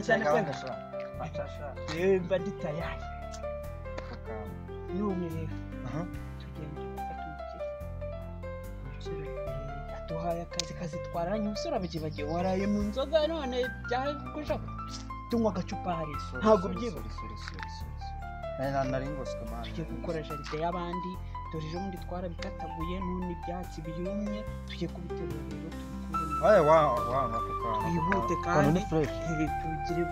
cyane pe mba tayari none rero tugenda gufata umukire duhaye akazi kazitwaranye umusore abigibagiye waraye mu nzoga none byakusha tunywa agacupa hari ntabwo byibuka nari ngoswe man tugiye gukora jaride y'abandi dore ejo bundi twarabikataguye none ibyatsi byumye tugiye kubiterura rero aye wa twihute kandi tugire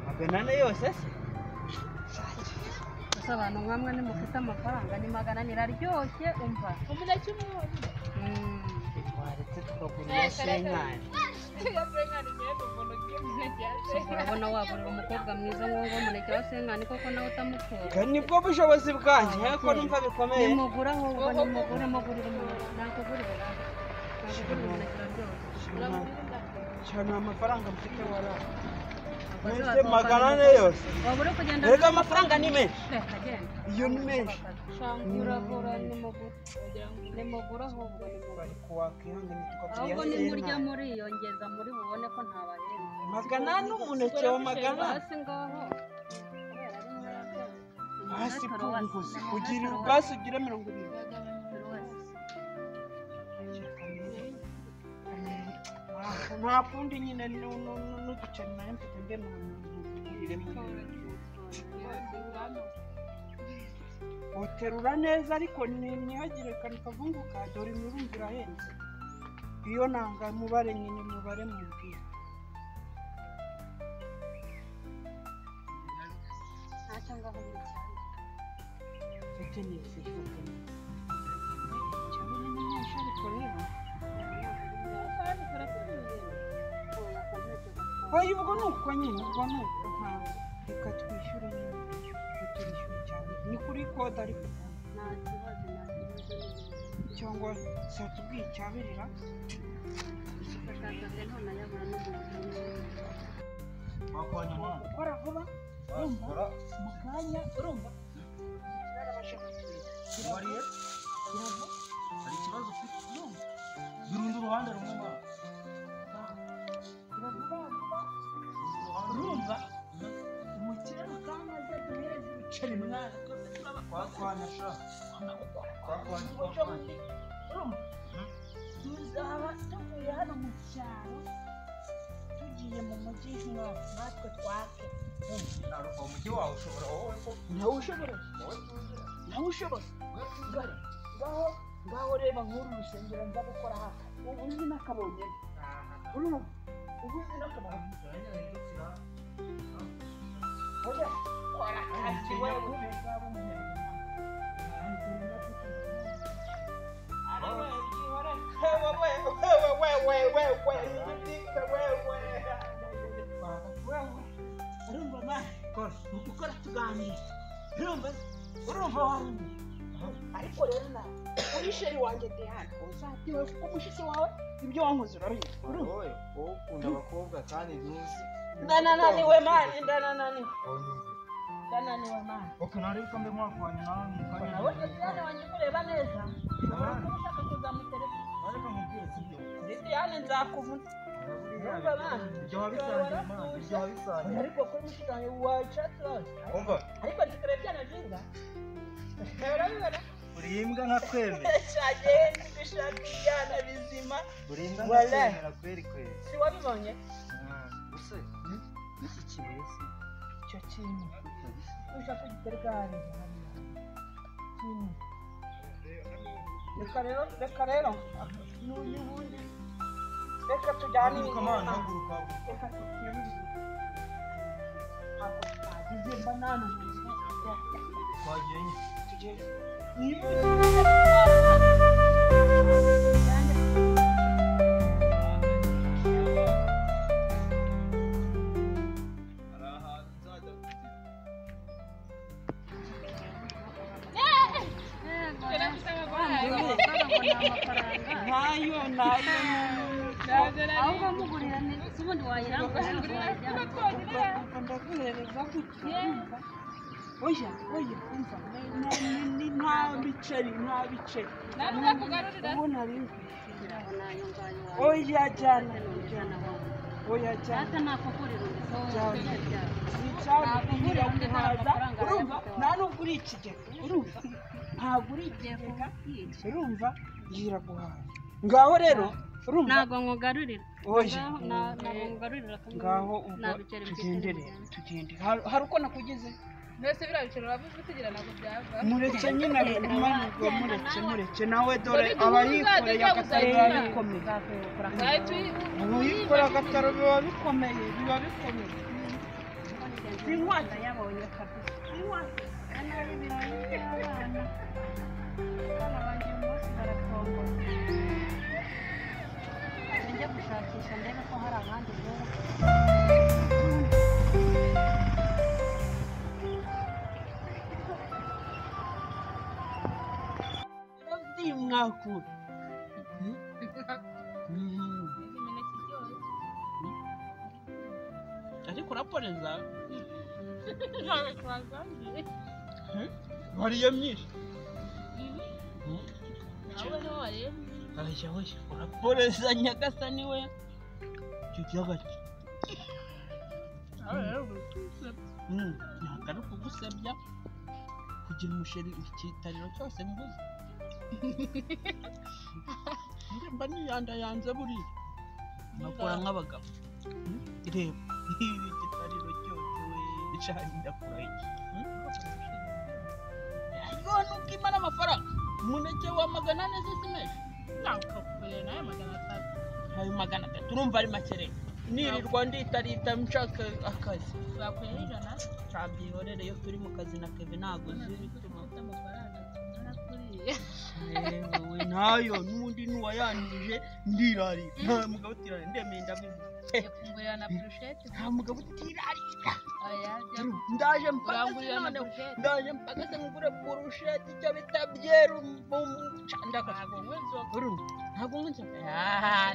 magana yose se abantu nkamwe ni mufite amafaranga ni magana niraryoshye umva umuneke umwe waretse tukagurira senkani urabona wagurira umukobwa mwiza nk'uwo umuneke wa senkani koko nawe utamukura nibwo bushobozi bwanjye ariko numva bikomeye nimugura ahubwo nimugurira umuntu nakugurira umuneke uraryoshye cyane amafaranga mfite waraye mwese magana yose wabure kugenda rega amafaranga ni menshi iyo ni menshi shanguragura nimugura ahubwo ahubwo nimurya muriyongeza muri bubone ko ntabahenda magana n'umuneke wa magana hasi ngaho hasi kunguzi kugira ubwasi ugire 70 nta kundi nyine n'uduceri nayo mfite mbe mu uterura neza ariko ntihagire kane kavunguka dore imirungu irahenze iyo nanga mubare nyine mubare mubwira ntacyo ngaho muri cyane mfite neza cyane ni menshi ariko rero oya ubwo ni uko nyine ubwo ni uko reka twishyure nyine turishyure cyane ni kuri kode ariko nta kibazo cyangwa satubwiye icyabirira ukashaka none yabura n'umuntu wakwanya mwana ukora vuba urumva mu kanya urumva kirarabasha wariye hari ikibazo ufite birundu uruhande rumwe mwana urumva umukire mukamaze duhereze ibiceri mwana kwakwanya sha urumva tuzaba tuvuye hano mu cyaro tugiye mu mujyi natwe twake naruka umujyi wawe ushobora wowe ko nawe ushobora ngaho reba nk'uru rusengero nza gukora aha ubu uzi n'akabonye urumva ubu uzi n'akabonye oya kora akazi wewe urumva ma ukora tuganira urumva wanjye ariko rero nawe uri sheri wanjye Diana uzatiwe kuko mushiki wawe ibyo wankoze urabizi wowe ukunda abakobwa kandi ntuzi ndananiwe mani ndananiwe mani okay nari kambe mwakwanya nawe nawe Diana wanjye kureba neza ushaka kuzamutereka ariko mubwire sibyo Diana nzakuvuna urumva mani ibyo wabisangiye mwana ibyo wabisangiye ariko kuri mushiki wanjye wachatse umva ariko tukarebye na jinga urabibona urimbwa nka kwemera cyagenda bishaka Diana bizima urimbwa nka kwemera kweri si wabibonye use iki kibese icyo kintu ushaka kugitereka hano kintu reka rero n'ubundi reka tujyane Kamana haguruka. reka tugende ntabwo twagize banana Twagiye nye. tugende ahubwo mugurira si ubundi wayirangura ndaguhereza gutya oya umva nta biceri ubona rimwe oya jyana oya jyana sicyakubwira guhaza urumva nta nubwo uri ikigega urumva ntabwo uri ikigega urumva ngira guhaza ngaho rero urumva ntabwo nkugarurira oya ntabwo nkugarurira ngaho ubwo tugendere hari uko nakugeze mbese biriya biciro urabizi tugira ntabwo byava mureke nyine abimanurwa mureke nawe dore aba yikoreye agataro biba bikomeye uyikora agataro biba bikomeye sinkwata yabonye kabisa sinkwata hano hari ibirayi by'abana abana banjye uyu munsi baratomboye njya gushakisha ndebe ko hari ahandi rero mwakura ariko uraporeza wariye myinshi uraporeza nyagasani we icyo kiyaga ntabwo ari ukugusebya kugira umusheri ikitariro cyose mbuze mba niyandayanze buriya nkakora nk'abagabo reba igitariro cyose we icanye ndakuraye nuko imara amafaranga umuneke wa 400 zisi menshi ntakakubere nayo 300 ayo 300 urumva ari make rero nirirwa nditarita nshaka akazi bakwiriye ijana cabyihorere iyo turi mu kazi na Kevin ntago ziri bituma amafaranga narakuriye wowe nayo n'undi nuwayanije ndirari nta mugabo utirari ndemeye ndabizi yakungurira na brushette nta mugabo utirarira aya ndaje mpagaze ngure brushette icyo bita byeru ndaka ntabwo nkwezo ntabwo nkwezo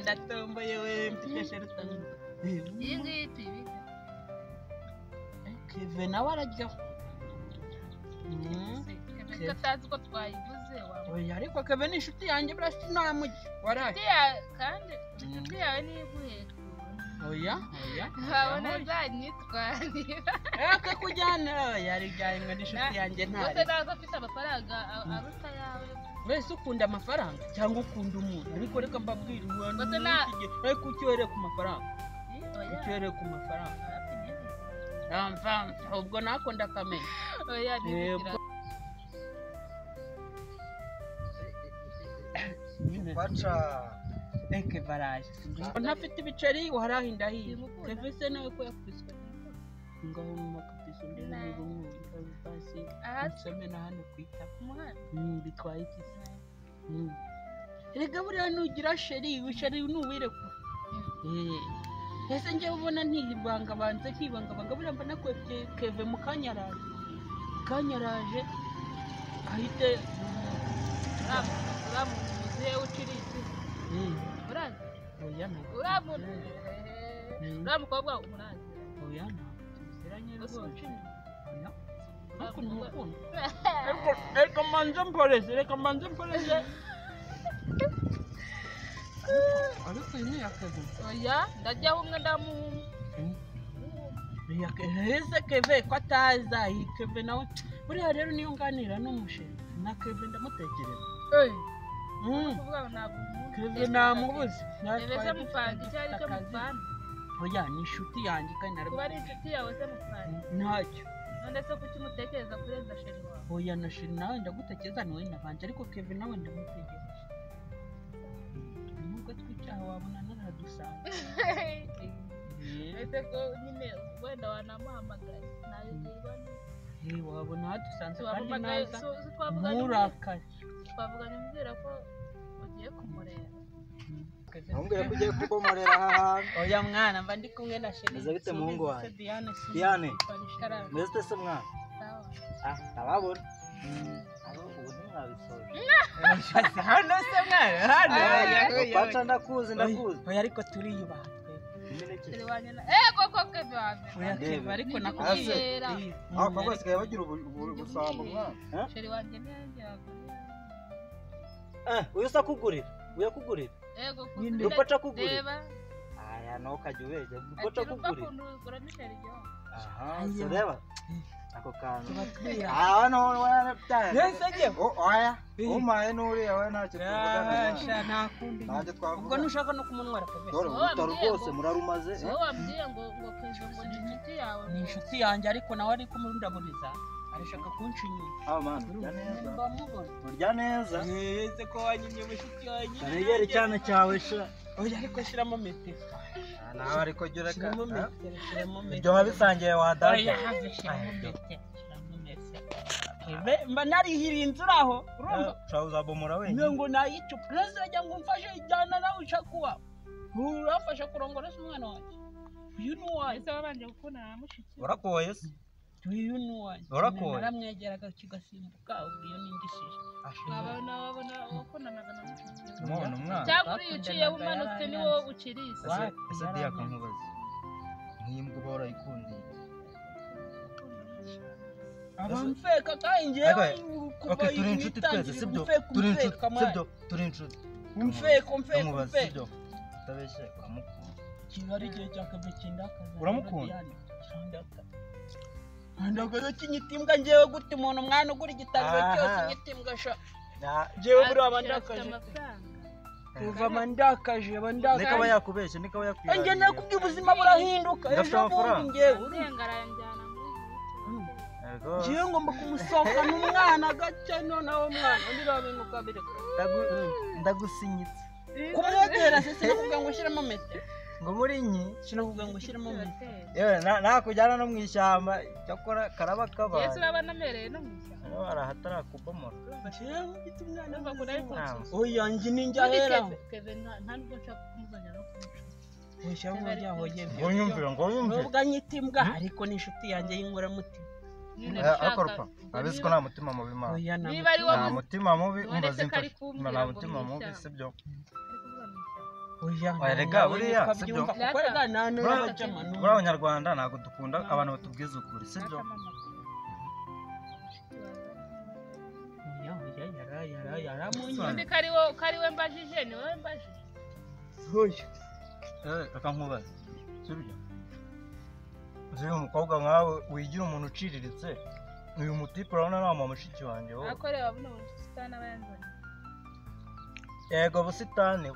ndatomboye we mfite sheruta iyi ngiyi tuyibika Kevin nawe arajyaho katazi ko twayivuze oya ariko Kevin ni inshuti yanjye buriya sinamugi waraye kandi inshuti yawe niyo iguheka oya wabona zanyitwarira kujyana yari byayimwe n'inshuti yanjye ntari gusa ntabwo afite amafaranga aruta yawe wese ukunda amafaranga cyangwa ukunda umuntu ariko reka mbabwire ariko ucyohere ku mafaranga ucyohere ku mafaranga ubwo nako ndakamenya oya ntibikira Baca. Eke baraje. Ntafite ibiceri warahinda hiye. Kevise nawe ko yakubiswe. Ngaho mu makapisi ndene n'ubumwe basi. Nsome na hano kwita ku muhanda. Bitwaye iki? Erega buriya nugira sheri nuwireko. Ese nje ubona ntibanga banze nkibanga buriya mba nakwebye Keve mu kanyaraje ahite uramuze ucirizi urazi oya na uramukobwa umurazi oya na tuziranye rwose oya ariko n'umukundo reka manze mporeze ariko iyi ni akazi oya ndajyaho umwe ndamuhuma ese Keve ko ataza iyi Keve nawe buriya rero niyo nganira n'umushere na Keve ndamutekereza Keve namubuze ese mupanga icyo ari cyo mupanga oya ni inshuti yanjye kandi kuba ari inshuti yawe se mupanga ntacyo none se kuki mutekereza kurenza sheri wawe oya na sheri nawe ndagutekereza ni wowe nabanje ariko Kevin nawe ndamutegereje nubwo twicyaha wabona naradusanga ese ko nyine wenda wanamuhamagaye nayo niba wabona hadusanze kandi wahamagaye naza murakare twavuganye mbwira ko ugiye kumureba Ntumbwire ko ugiye kukomorera aha hantu. oya mwana mba ndi kumwe na sheri Meze bite muhungu wanjye? Diane Diane. Meze ute se mwana? sawa Ndababona. Abo ubu ntimwabisoje. hano se mwana hano Pacha ndakuzi. oya ariko turiyubaha sheri wanjye koko Kevin wanjye oya Kevin ariko nakubwira Aba basigaye bagira ubusambo mwana. sheri wanjye niyongera Uyu sakugurira. Uyakugurira. ego Nyine. Rupacha kugurira. reba Aya no kajya ubeze. Rupacha kugurira. ugura n'isheri ryo Aha, reba. Ako kantu. tubatwira No wanapita. Nese je Oya. Umaye nuriya we ntacyo tuvugana. sha nakundi Ntacyo ubwo twavuga. nushaka no kumunwara Kevin Dore ubutaro rwose murarumaze. wowe wambwiye ngo Kevin ngo ni inshuti yawe ni inshuti yanjye ariko nawe ari kumurundaburiza arashaka kunca inyuma Man, urya neza. mbamubona Urya neza. yeze ko wanyimye mushuti wanjye Kanegera icyana cyawe sha. oya ariko shyiramo metero Nawe ariko jya ureka. shyiramo metero shyiramo metero Ibyo wabisangiye oya wadajya. have shyiramo metero shyiramo metero mba narihiriye inzira aho urumva Ushobora uzabomora wenyine. ngo nayica perezida ajya ngo mfashe ijyana nawe ucakuwa urafasha kurongora se umwana wanjye uyu ni uwanjye ese wabanje gukundana na mushiki we Urakoye se? uyu ni uwanjye Urakoye? naramwegeraga kigasimbuka ubwo iyo nindishije wabona wakundanaga na mushiki we Umwana umwana. cyangwa uriya uciye umanutse ni wowe uciriza Ese diya kankubaza. Nk'imbwa uba warayikundiye. abamfeka kandi njyewe kuva turi inshuti twese sibyo? Turi inshuti sibyo? Turi inshuti. umfeka Umubaza sibyo? Utabeshye uramukunda. kigali igihe cyakabe kindakaza Uramukunda? ndagazo kinyitimbwa njyewe gute umuntu umwana ugura igitabo cyose nyitimbwa sha njyewe buriya bandakaje kuva mandakaje bandakaje Nikaba yakubeshye nikaba yakwiye. njye nakubwiye ubuzima burahinduka Gafite amafaranga. njyewe urengaranjyana muri Yego. njyewe ngomba kumusohokana umwana gake noneho umwana undi bintu kabireka Ndagusinyitse. kumwegera se sinakubwira ngo ushyiremo metero Ngo muri nyi. sinakubwira ngo ushyiremo metero Yewe nakujyana no mu ishyamba cyakora karaba kabaye. yesu urabona amereye no mu ishyamba Hano harahatarakumbomora. njyewe mfite umwana numva ngo nari kunsubiza oya njye ninjya hera Kevin nta nubwo nshaka kumuzanira no kumuca ushyira mu ryaho yemye Ngo nyumvire ngo nyumvire. nubwo anyitimbwa ariko ni inshuti yanjye y'inkoramutima Ariko rupa. Abizi ko nta mutima mubi ma. oya na niba ari Nta wowe mutima mubi None umva se kari zimfashe. kumbwira Nta ngo mutima mu mubi ishyamba. sibyo? oya Erega buriya, sibyo? kuko rega nta n'abajama Muri abanyarwanda ntabwo dukunda abantu batubwiza ukuri sibyo? oya yaramunye undi kari we mbajije ni wowe mbajije oya Reka nkubaze sibyo? Uzi uyu mukobwa nkawe wigira umuntu uciriritse uyu mutipe urabona nta mama mushiki wanjye wowe. ariko reba buno busitani aba yanzanye Yego busitani.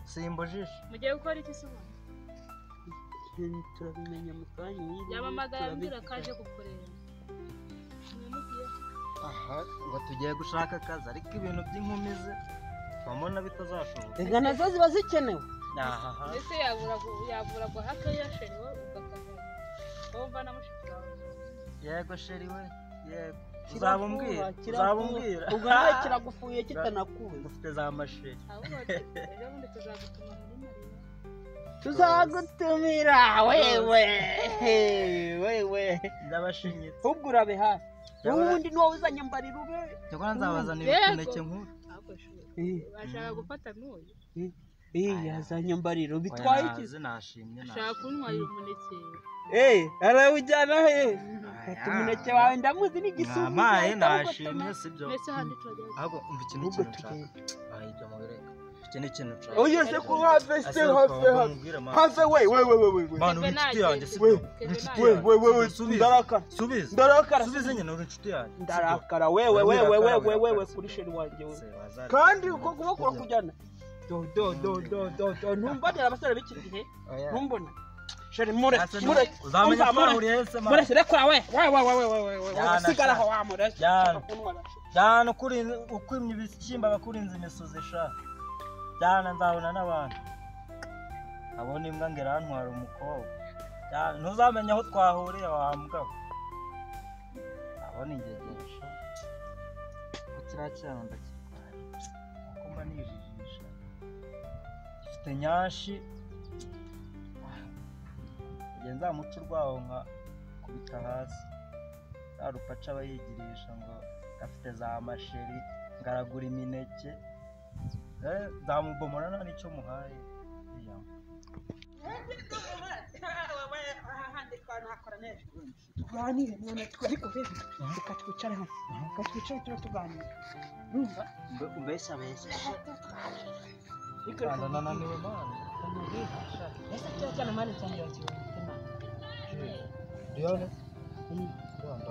Simbujije. mugiye gukora iki se ubundi turabimenya mu kanya yamamagaye ambwira kaje kukureba mwimugiye Aha ngo tugiye gushaka akazi ariko ibintu by'inkumi ze bamona bitazashoboka. rega nazo ziba zikenewe Aha. ese yabura guhaka yasheri wowe ugakava wumva na mushiki wawe Yego sheri we. Yego. Uzabumbwira. ubwo nawe kiragufuye kitanakuwe Dufite za masheri. ahubwo ejo bundi tuzagutuma muri mariya tuzagutumira wewe Ndabashinyitse. ubwo urabe hafi ubundi niwo uzanye mbarira ube Cyakora nzabazanira imineke nkuru. ahubwo shuri bashaka gufata n'uyu yazanye mbariro bitwaye iki nashimye ashaka kuntwarira umuneke arawujyana he fata umuneke wawe ndamuzi n'igisubizo Namaye nashimye sibyo? mbese handi turajya Ahubwo umva ikintu Ubwo nshaka. Ahijya mu bireka. Iki ni ikintu nshaka. oye se ko hafi se hafi we Manu uri inshuti yanjye we sibyo? we ndarakara Subiza. ndarakara Subiza nyine uri inshuti yanjye. ndarakara wewe kuri sheri wanjye we kandi uko kuba kurakujyana do ntumbonera abasore b'iki gihe ntumbona sheri mureke uzamenya twahuriye se mama mureke rekura we sigara aho wa mureke jana ukwimye ibishyimbo abakurinze imisozi sha jana nzabona n'abantu abona imbwa ngera ntwara umukobwa jana ntuzamenya aho twahuriye wa mugabo abona ingegesha ko kirakirana ndakitwaye kuko mba nijijisha gifite nyashi genza muco rwaho nka kubita hasi arupaca abayigirisha ngo gafite za masheri ngaragura imineke zamubomora nta nicyo muhaye tuganire none ariko rero reka twicare hano reka twicare tuba tuganira urumva mbese reka nananiwe mani ese tuba cyane mani cyane yakiwe mutima Diane Rwanda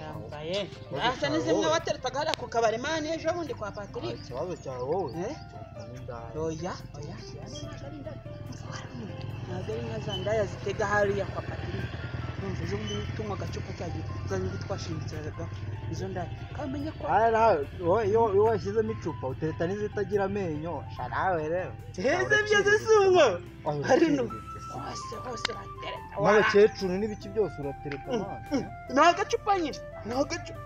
yambaye asa n'izimwe wateretaga hariya ku kabari mani ejo bundi kwa Patrick ikibazo cyawe wowe oya ntabwo ari nka za ndaya zitega hariya kwa Patrick numva ejo bundi tunywa agacupa cyagiye zanyuze twashingikiraga izo ndaya kamenya ko iyo washyizemo icupa utereta n'izitagira amenyo sha nawe rero heze byose sumwo hari no hose batereta n'abakecuru n'ibiki byose uratereta mani nta gacupa nyine nta gacupa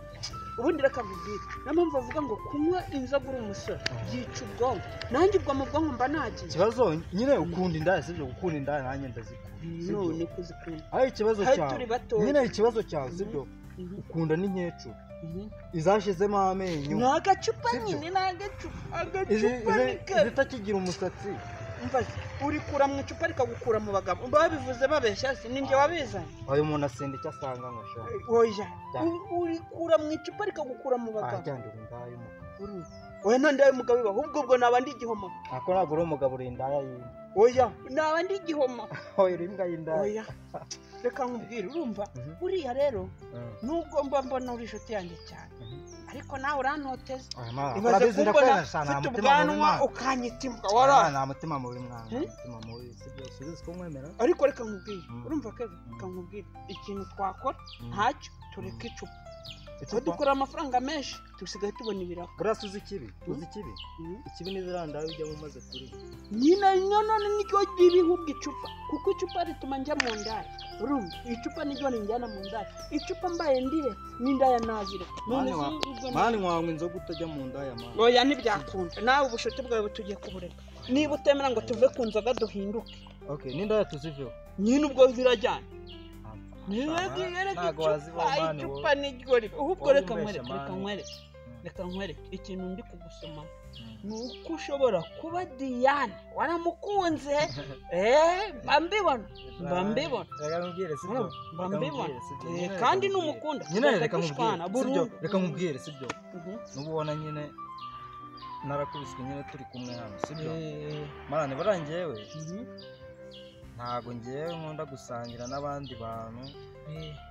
ubundi reka nkubwire niyo mpamvu bavuga ngo kunywa inzoga uri umusore byica ubwonko nanjye ubwo mu bwonko mba nagiye ikibazo nyine ukunda indaya sibyo gukunda indaya nanjye ndazikunda none kuzikunda aho ikibazo cyawe nyine ikibazo cyawe sibyo ukunda n'inkecuru izashizemo amenyo nta gacupa nyine nta gacupa izitakigira umusatsi urikura mu icupa rikagukura mu bagabo babivuze babeshya se ninjye wabizanye uyu muntu asenda icyo asanga ngo sha oya urikura mu icupa rikagukura mu bagabo ajyandira indaya y'umugabo oya nta ndaya y'umugabo iba ahubwo ubwo naba ndi igihoma ako ntabwo uri umugabo uri indaya y'inda oya naba ndi igihoma oya uri imbwa y'indaya oya reka nkubwire urumva buriya rero nubwo mba mbona uri inshuti yanjye cyane ariko nawe urantoteza ibaze kumbona ufite ubwanwa ukanyita imbwa wara nta mutima mubi mwana umutima mubi sibyo uzi ko mwemera ariko reka nkubwire urumva keve reka nkubwire ikintu twakora ntacyo tureka icupa dukora amafaranga menshi dusigaye tubona ibirago burasa uzi ikibi ikibi n'ibiranda bijya mu maze kuri nyine none nicyo gibihubwa icupa kuko icupa rituma njya mu ndaya urumva icupa niryo ninjyana mu ndaya icupa mbaye ndire n'indaya nazire mani wawe inzoga utajya mu ndaya mani oya ntibyakunda nawe ubushuti bwawe butugiye kubureka niba utemera ngo tuve ku nzoga duhinduke okay n'indaya tuziveho nyine ubwo birajyana icupa niryo riba ahubwo reka nkwereke ikintu ndi kugusoma ni uko ushobora kuba Diane waramukunze mbambibona kandi n'umukunda nyine reka nkubwire sibyo n'ubona nyine narakubiswe nyine turi kumwe hano sibyo mane barangewe ntago ngewe nkunda gusangira n'abandi bantu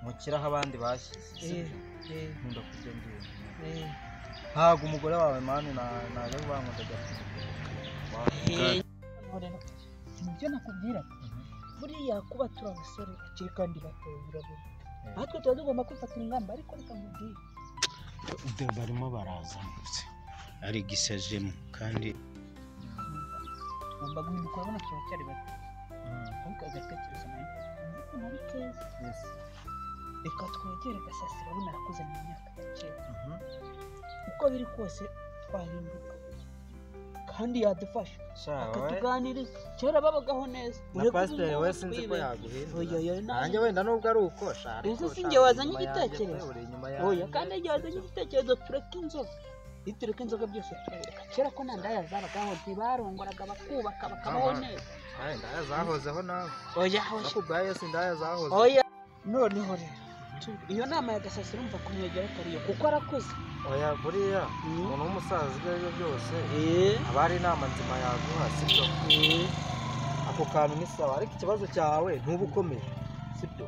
mukiraho abandi bashyize nkunda kurya ndiwe ntago umugore wawe mani naje bankunda nibyo nakubwira buriya kuba turi abasore bakiri kandi batoye birabura natwe tuba tugomba kwifatira ingamba ariko reka nkubwire ibyo barimo baraza ari gisajemo kandi tugomba guhinduka urabona turacyari bato ariko agatekereza muri keza reka twegere gasasira urabona arakuze mu myaka ya kera uko biri kose twahinduka kandi yadufasha akatuganiriza kera babagaho neza na pasiteri we sinzi ko yaguhindura nanjye wenda nubwo ari uko shaka ese sinjye wazanye igitekerezo oya kandi igihe wazanye igitekerezo tureka inzoga iyo tureka inzoga byose turabireka kera ko nta ndaya zabagaho ntibarongoraga bakubaka bakabaho neza indaya zahozeho nawe oya nakubwaye si indaya zahoze oya noneho rero iyo nama ya gasasira umva kumwegera atariyo kuko arakuze oya buriya umuntu w'umusaza ibyo aribyo byose aba ari inama nzima yaguha sibyo ako kantu ni sawa ariko ikibazo cyawe ntuba ukomeye sibyo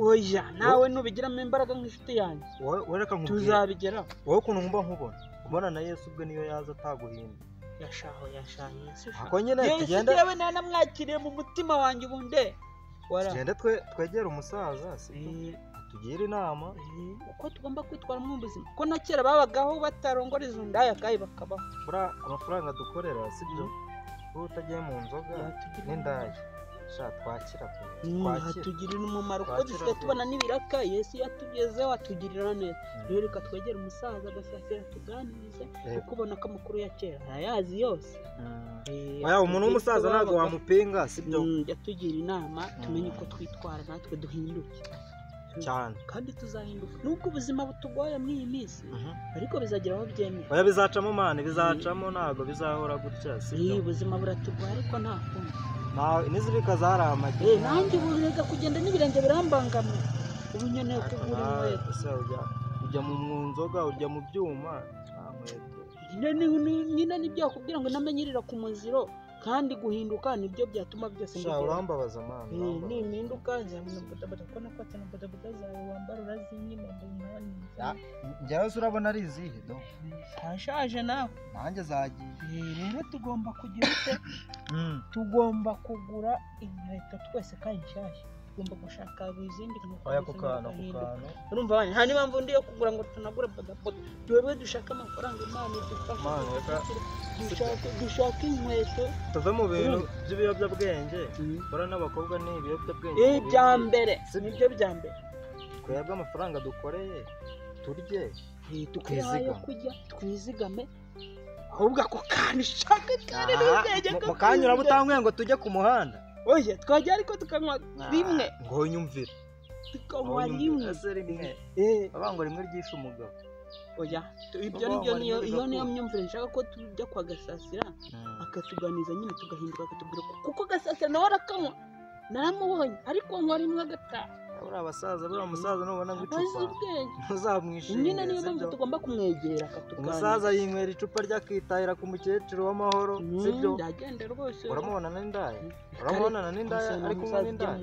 oya nawe nubigiramo imbaraga nk'inshuti yanjye reka nkubwire tuzabigeraho wowe ukuntu nkumva nkubona na Yesu ubwe niyo yaza ataguhinda yashaho Yesu ako nyine tugenda yewe nanamwakiriye mu mutima wanjye ubunde tugende twegera umusaza sibyo tugire inama uko tugomba kwitwara mu buzima ko na kera babagaho batarongora izo ndaya kandi bakabaho amafaranga dukorera sibyo wowe utagiye mu nzoga n'indaya twakira hatugirira umumaro kuko dusigaye tubona n'ibiraka Yesu yatugezeho atugirira neza rero reka twegere umusaza agasasira tuganirize kuko ubona ko amakuru ya kera arayazi yose umuntu w'umusaza ntabwo wamupinga sibyo yatugira inama tumenye uko twitwara natwe duhinduke cyane kandi tuzahinduka nubwo ubuzima butugoye muri iyi minsi ariko bizagera aho byemeye oya bizacamo mane bizacamo ntabwo bizahora gutya sibyo ubuzima buratugoye ariko nta kundi n'izibika zari amagi nanjye ubu reka kugenda n'ibirenge birambangamye ubu nkeneye kugura inkweto ujya mu nzoga ujya mu byuma nta nkweto nyine nibyo yakubwira ngo namenyerera ku muziro kandi guhinduka nibyo byatuma byose urambabaza mani nimpinduka nzabona bodaboda ko nafata na bodaboda zawe wambara urazinyima njyewe se urabona ari izihe do hashaje nawe nanjye zagiye rero tugomba kugira ute tugomba kugura inkweto twese kandi nshyashya tugomba gushaka izindi nkweto urumva bane nta n'impamvu ndi yo kugura ngo tunagure bodaboda twebwe dushaka amafaranga Imana idufasha dushaka inkweto tuve mu bintu by'ibiyobyabwenge bora n'abakobwa ni ibiyobyabwenge bya mbere nibyo bya mbere twebwe amafaranga dukoreye turye tukwihaye kujya twizigame ahubwo ako kantu ishaka kare mu kanya urabutangwe ngo tujye ku muhanda oya twajya ariko tukanywa rimwe ngo nyumvire tukanywa rimwe abango rimwe ryishe umugabo oya ibyo niyo myumvire nshaka ko tujya kwa Gasasira akatuganiza nyine tugahinduka akatubwira kuko Gasasira nawe arakanywa naramubonye ariko nkwa rimwe agataha buriya musaza nubona ngo icupa ntuzamwishimire nyine niyo mpamvu tugomba kumwegera akatuganira umusaza yinywera icupa ryakitahira ku mukecuru w'amahoro sibyo ndagenda rwose uramubonana n'indaya ari kumwe n'indaya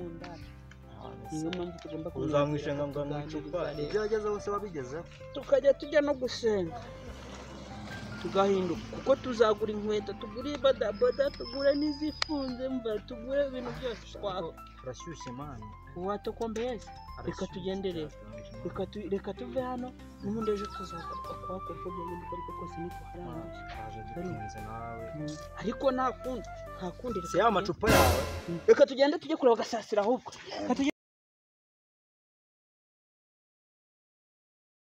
niyo mpamvu tugomba uzamwishenga ngo mu icupa ibyo wageze hose wabigezeho tukajya tujya no gusenga tugahinduka kuko tuzagura inkweto tugure bodaboda tugure n'izifunze mva tugure ibintu byose twako urashyushye mani watokombeye reka tugenderere reka tuve hano n'ubundi ejo tuzagaruka kuhakora uko byagenda ariko kose nituharangije ariko nta kundi si ya macupa yawe reka tugende tujye kureba Gasasira ahubwo